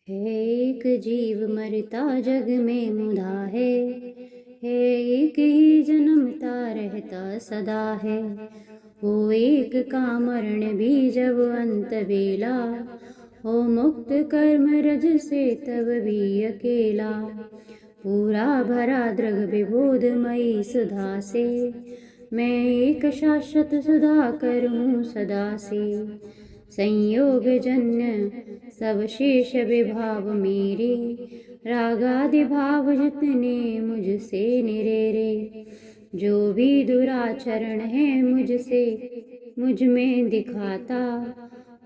है एक जीव मरता जग में मुदा है एक ही जन्मता रहता सदा है। हो एक का मरण भी जब अंत बेला, हो मुक्त कर्म रज से तब भी अकेला। पूरा भरा दृग विबोधमयी सुधा से, मैं एक शाश्वत सुधा करूं सदा से। संयोग जन्य सब शेष विभाव मेरे, रागादि भाव जितने मुझसे निरेरे। जो भी दुराचरण है मुझसे मुझ में दिखाता,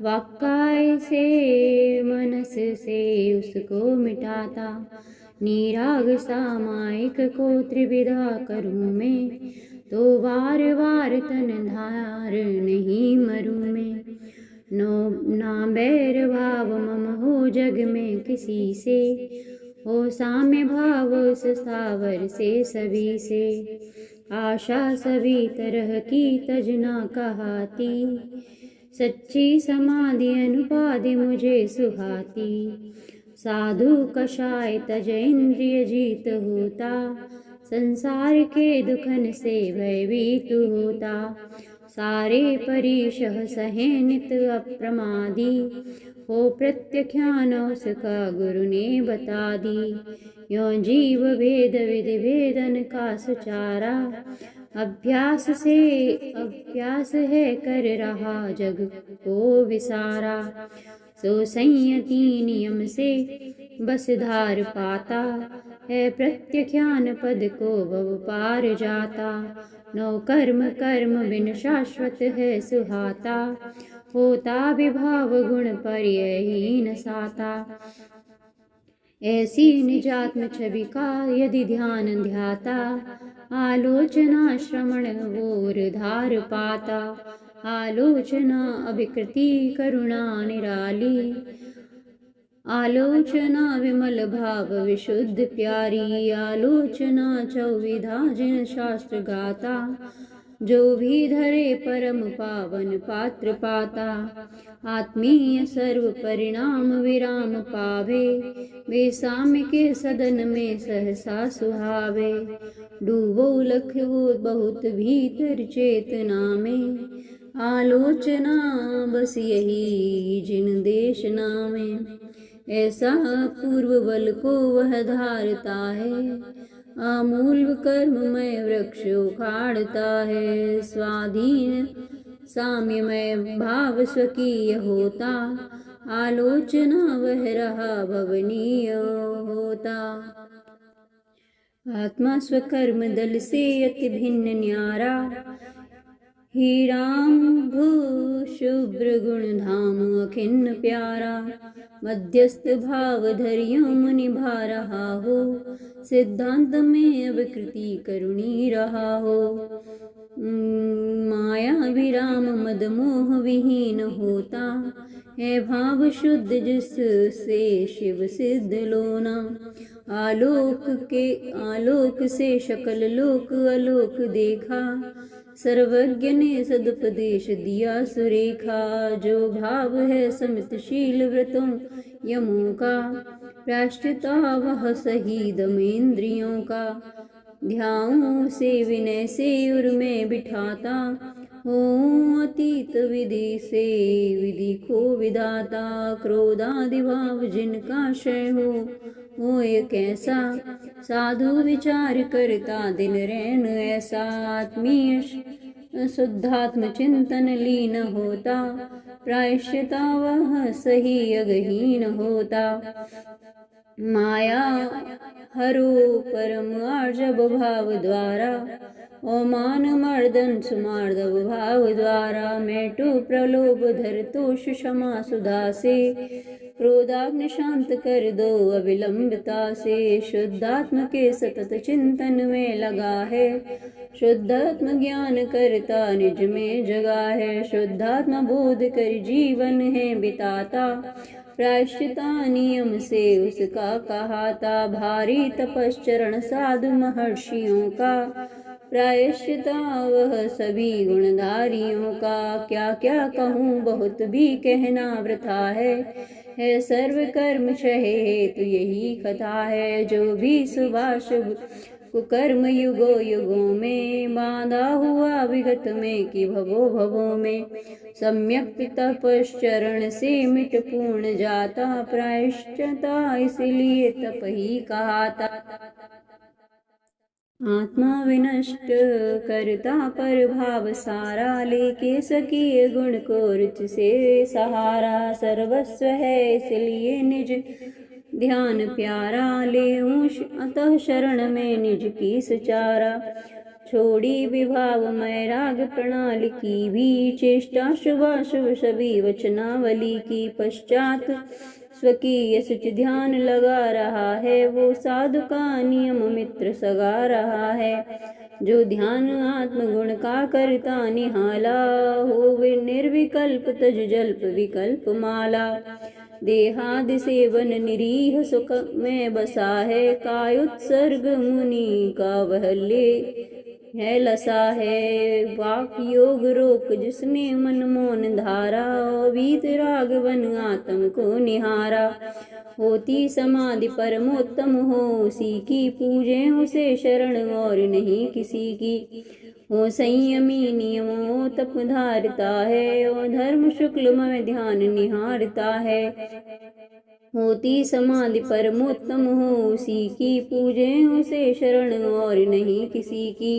वाक्काय से मनस से उसको मिटाता। निराग सामायिक को त्रिविधा करूं मैं, तो बार बार तन धार नहीं मरूं मैं। ना बैर भाव मम हो जग में किसी से, हो साम्य भाव उस स्थावर से सभी से। आशा सभी तरह की तजना कहाती, सच्ची समाधि अनुपाधि मुझे सुहाती। साधु कषाय तज इंद्रिय जीत होता, संसार के दुखन से भयभीत होता। सारे परिशह सहे नित अप्रमादी, हो प्रत्याख्यान उसका गुरु ने बता दी। यो जीव भेद विधि भेदन का सुचारा, अभ्यास है कर रहा जग को विसारा। सो संयति नियम से बस धार पाता, है प्रत्याख्यान पद को भव पार जाता। नो कर्म कर्म बिन शाश्वत है सुहाता, होता विभाव गुण पर्यहीन साता। ऐसी निजात्म छवि का यदि ध्यान ध्याता, आलोचना श्रवण और धार पाता। आलोचना अभिकृति करुणा निराली, आलोचना विमल भाव विशुद्ध प्यारी। आलोचना चौविधा जिन शास्त्र गाता, जो भी धरे परम पावन पात्र पाता। आत्मीय सर्व परिणाम विराम पावे, वे साम्य के सदन में सहसा सुहावे। डूबो लख वो बहुत भीतर चेतना में, आलोचना बस यही जिन देशना में। ऐसा पूर्व बल को वह धारता है, आमूल कर्ममय वृक्ष उखाड़ता है। स्वाधीन साम्यमय भाव स्वकीय होता, आलोचना वह रहा भवनीय होता। आत्मा स्वकर्म दल से अति भिन्न न्यारा, ही राम भू शुभ्र गुण धाम अखिन्न प्यारा। मध्यस्थ भाव धरियों मुनि भा रहा हो, सिद्धांत में अब कृति करुणी रहा हो। माया विराम मद मोह विहीन होता, है भाव शुद्ध जिससे शिव सिद्ध लोना। आलोक से शकल लोक अलोक देखा, सर्वज्ञ ने सदुपदेश दिया सुरेखा। जो भाव है समितशील व्रतों यमों का, प्रायश्चिता वह सही दम इंद्रियों का। ध्यान से विनय से उर में बिठाता, हो अतीत विधि से विधि को विधाता। क्रोधादि भाव जिनका क्षय हो एक ऐसा, साधु विचार करता दिन रैन ऐसा। आत्मीय शुद्धात्म चिंतन लीन होता, प्रायश्चिता वह सही अगहीन होता। माया हरो परम आर्जव भाव द्वारा, ओमान मर्दन सुमार्दव भाव द्वारा। मेटो प्रलोभ धर तोष क्षमा सुधा से, क्रोधाग्नि शांत कर दो अविलंबता से। शुद्धात्म के सतत चिंतन में लगा है, शुद्धात्म ज्ञान करता निज में जगा है। शुद्धात्म बोध कर जीवन है बिताता, प्रायश्चिता नियम से उसका कहाता। भारी तपश्चरण साधु महर्षियों का, प्रायश्चिता वह सभी गुणधारियों का। क्या क्या कहूँ बहुत भी कहना वृथा है, है सर्व कर्म क्षय हेतु यही कथा है। जो भी शुभाशुभ कुकर्म युगो युगों में बांधा हुआ विगत में कि भवो भवों में सम्यक तपश्चरण से मिट पूर्ण जाता प्रायश्चता इसलिए तप ही कहाता। आत्मा विनष्ट करता पर भाव सारा लेके सकिए गुण को रुच से सहारा सर्वस्व है इसलिए निज ध्यान प्यारा ले अतः शरण में निज की सचारा। छोड़ी विभाव मैं राग प्रणाली की भी चेष्टा शुभाशुभ सभी वचनावली की पश्चात स्वकीय सच ध्यान लगा रहा है वो साधु का नियम मित्र सगा रहा है। जो ध्यान आत्मगुण का करता निहाला हो वे निर्विकल्प तज जल्प विकल्प माला। देहादि सेवन निरीह सुख में बसा है कायुत्सर्ग मुनि का वह ले है लसा है। वाक योग रोक जिसने मन मौन धारा वीत राग बन आत्म को निहारा। होती समाधि परमोत्तम हो उसी की पूजे उसे शरण और नहीं किसी की। हो संयमी नियमों तप धारता है और धर्म शुक्ल में ध्यान निहारता है। होती समाधि परमोत्तम हो उसी की पूजे उसे शरण और नहीं किसी की।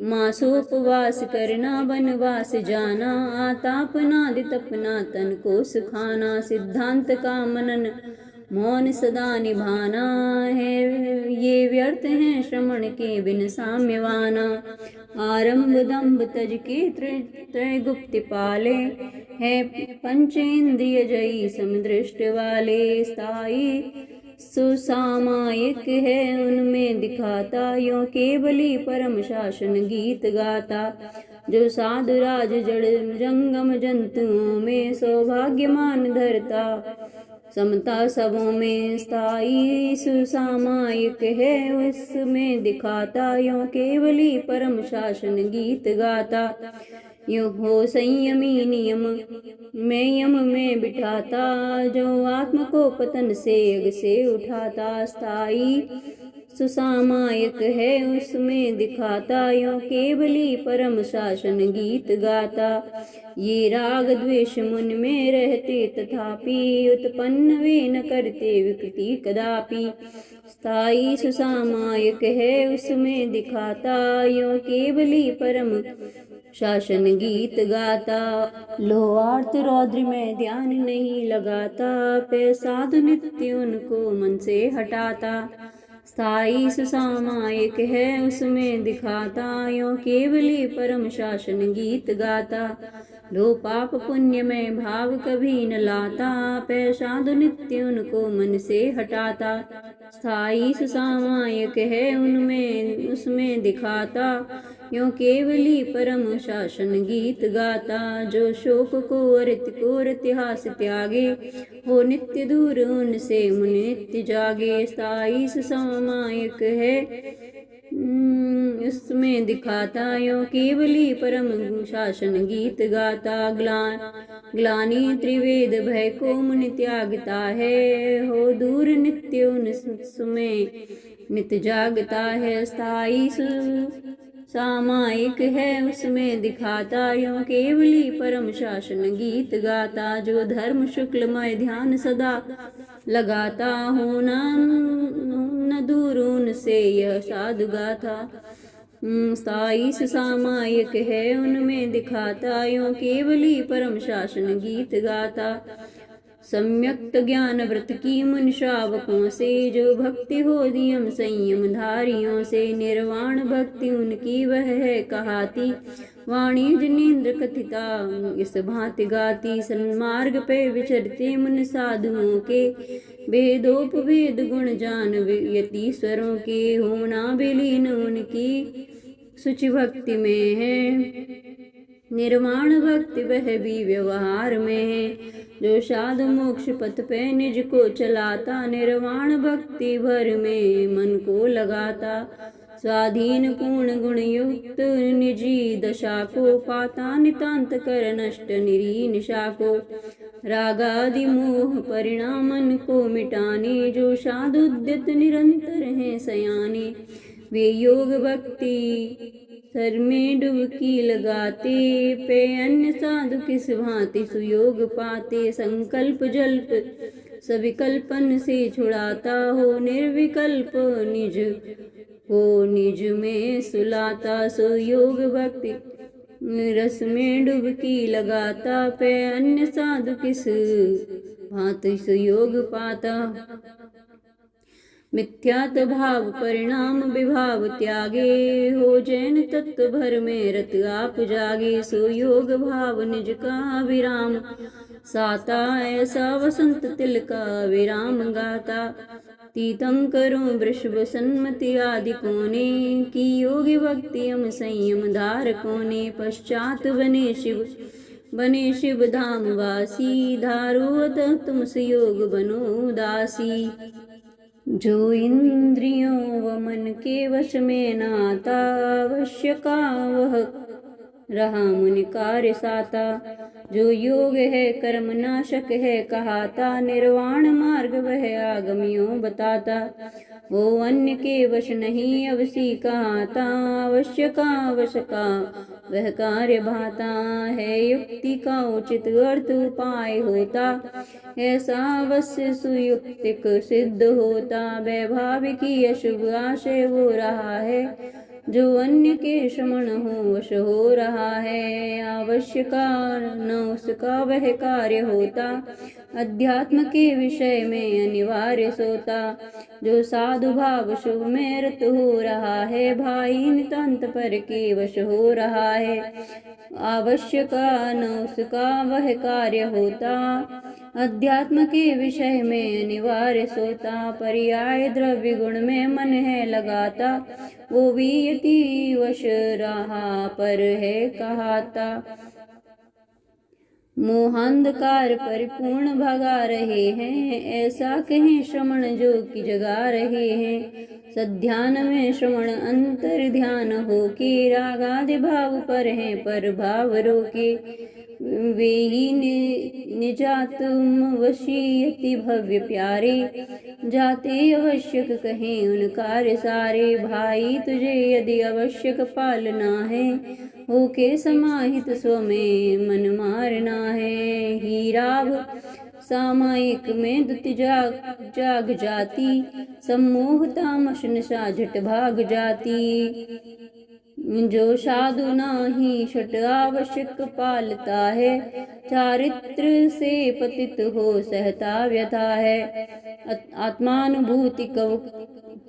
मासोपवास करना वनवास जाना आतापना दितपना तन को सुखाना। सिद्धांत का मनन मौन सदा निभाना है ये व्यर्थ है श्रमण के बिन साम्यवाना। आरंभ दंभ तज के त्रय गुप्त पाले है पंचेंद्रिय जयी समदृष्ट वाले। स्थायी सुसामायिक है उनमें दिखाता यो केवली परम शासन गीत गाता। जो साधु राज जड़ जंगम जंतुओं में सौभाग्यमान धरता समता सबों में। स्थायी सुसामायिक है उसमें दिखाता यो केवली परम शासन गीत गाता। यो हो संयमी नियम में यम में बिठाता जो आत्म को पतन से अग से उठाता। स्थायी सुसामायिक है उसमें दिखाता यो केवली परम शासन गीत गाता। ये राग द्वेष मन में रहते तथापि उत्पन्न वे न करते विकृति कदापि। स्थायी सुसामायिक है उसमें दिखाता यो केवली परम शासन गीत गाता। लोहार्थ रौद्र में ध्यान नहीं लगाता पे साधु नित्य उनको मन से हटाता। स्थायी सुसामायिक है उसमें दिखाता यो केवली परम शासन गीत गाता। लो पाप पुण्य में भाव कभी न लाता पे साधु नित्य उनको मन से हटाता। स्थायी सुसामायिक है उनमें उसमें दिखाता यो केवली परम शासन गीत गाता। जो शोक को अरित को इतिहास त्यागे हो नित्य दूर उनसे मुनि नित्य जागे। स्थायी सुसामायिक है उसमें दिखाता यो केवली परम शासन गीत गाता। ग्लानि त्रिवेद भय को मुनि त्यागता है हो दूर नित्य उनमें नित्य जागता है। स्थायी सामायिक है उसमें दिखाता यो केवली परम शासन गीत गाता। जो धर्म शुक्लमय ध्यान सदा लगाता हो न दूर उनसे यह साधु गाथा। स्थायी सामायिक है उनमें दिखाता यो केवली परम शासन गीत गाता। सम्यक्त ज्ञान व्रत की मुनि श्रावकों से जो भक्ति हो नियम संयम धारियों से। निर्वाण भक्ति उनकी वह है कहाती वाणी जनेन्द्र कथिता इस भांति गाती। सन्मार्ग पे विचरते मुनि साधुओं के भेदोपभेद गुण जान यतीश्वरों के। होना विलीन उनकी सुचि भक्ति में है निर्वाण भक्ति वह भी व्यवहार में है। जो साधु मोक्ष पथ पे निज को चलाता निर्वाण भक्ति भर में मन को लगाता। स्वाधीन पूर्ण गुण युक्त निजी दशा को, पाता नितांत कर नष्ट निरी निशा को। रागादि मोह परिणामन को मिटाने, जो साधुद्यत निरंतर हैं सयाने। वे योग भक्ति सर में डुबकी लगाते, पे अन्य साधु किस भांति सुयोग पाते। संकल्प जल्प सविकल्पन से छुड़ाता हो, निर्विकल्प निज हो निज में सुलाता। सो योग भक्ति रस में डुबकी लगाता, पे अन्य साधु किस भांति सुयोग पाता। मिथ्यात भाव परिणाम विभाव त्यागे, हो जैन तत्व भर में रत आप जागे। सो योग भाव निज का विराम साता, ऐसा वसंत तिल का विराम गाता। तीर्थंकरों वृषभ सन्मति आदि कोने, की योगी भक्ति हम संयम धार कोने। पश्चात बने शिव धाम वासी, धारो अतः तुम योग बनो दासी। जो इंद्रियों व मन के वश में नाता, अवश्य का वह रहा मुनि कार्य साता। जो योग है कर्म नाशक है कहाता, निर्वाण मार्ग वह आगमियों बताता। वो अन्य के वश नहीं अवसी कहाता, अवश्य का वश का वह कार्य भाता है। युक्ति का उचित अर्थ उपाय होता, ऐसा अवश्य सुयुक्तिक सिद्ध होता। वैभाविकी अशुभ आशय हो रहा है, जो अन्य के श्रमण हो वश हो रहा है। अवश्य का न उसका वह कार्य होता, अध्यात्म के विषय में अनिवार्य सोता। जो साधु भाव शुभ में रत हो रहा है, भाई नितांत पर के वश हो रहा है। अवश्य का न उसका वह कार्य होता, अध्यात्म के विषय में अनिवार्य सोता। पर्याय द्रव्य गुण में मन है लगाता, वो भी यति वश रहा पर है कहाता। मोहांधकार परिपूर्ण भगा रहे हैं, ऐसा कहें श्रवण जो कि जगा रहे हैं। सध्यान में श्रवण अंतर ध्यान हो के, रागादि भाव पर हैं पर भाव रोके। वे ही निजातुम वशीयति भव्य प्यारे, जाते आवश्यक कहें उन कार्य सारे। भाई तुझे यदि आवश्यक पालना है, होके समाहित स्व में मन मारना है। हीराभ सामायिक में दुति जाग जाती, सम्मोह तामस नशा झट भाग जाती। जो साधु नाही छट आवश्यक पालता है, चारित्र से पतित हो सहता व्यथा है। आत्मानुभूति कव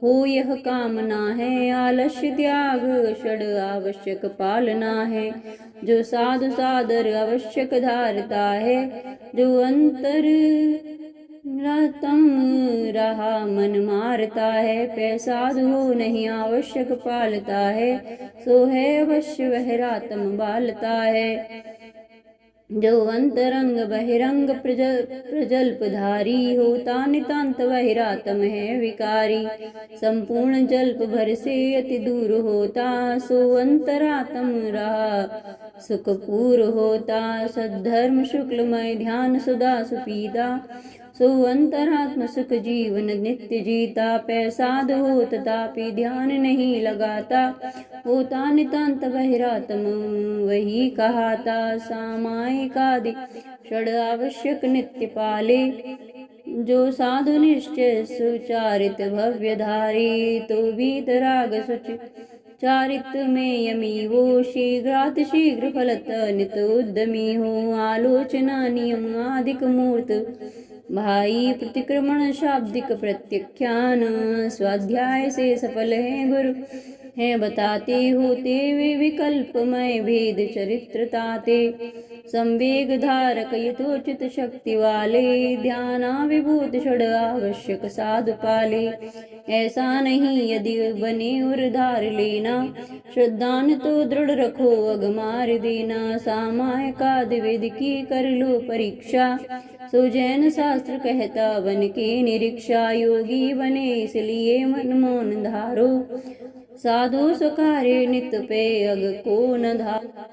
हो यह कामना है, आलस्य त्याग षड आवश्यक पालना है। जो साधु सादर आवश्यक धारता है, जो अंतर रतम रहा मन मारता है। पैसाधु हो नहीं आवश्यक पालता है, सो है अवश्य वह रातम बालता है। जो अंतरंग बहिरंग प्रजल्पधारी होता, नितांत वह रातम है विकारी। संपूर्ण जल्प भर से अति दूर होता, सो अंतरात्म रहा सुखपूर होता। सद्धर्म शुक्लमय ध्यान सदा सुपीता, सो अंतरात्म सुख जीवन नित्य जीता। पैसाद हो तथापि ध्यान नहीं लगाता, होता नितांत बहिरात्म वही कहाता। सामायिकादि षड आवश्यक नित्य पाले, जो साधु निश्चय सुचारित भव्य धारी। तो वीतराग सुच चारित में यमी वो, शीघ्रात शीघ्र फलत नित उद्यमी हो। आलोचना नियम आदिक मूर्त भाई, प्रतिक्रमण शाब्दिक प्रत्याख्यान। स्वाध्याय से सफल है गुरु हैं बताते, होते वे विकल्पमय भेद चरित्र ताते। संवेग धारक यथोचित शक्ति वाले, ध्याना विभूत षड आवश्यक साधु पाले। ऐसा नहीं यदि बने और धार लेना, श्रद्धान तो दृढ़ रखो अगमार देना। सामायिकादि वेद की कर लो परीक्षा, सो जैन शास्त्र कहता बन के निरीक्षा। योगी बने इसलिए मन मौन धारो, साधु सुखारे नित पे अग को न धारा।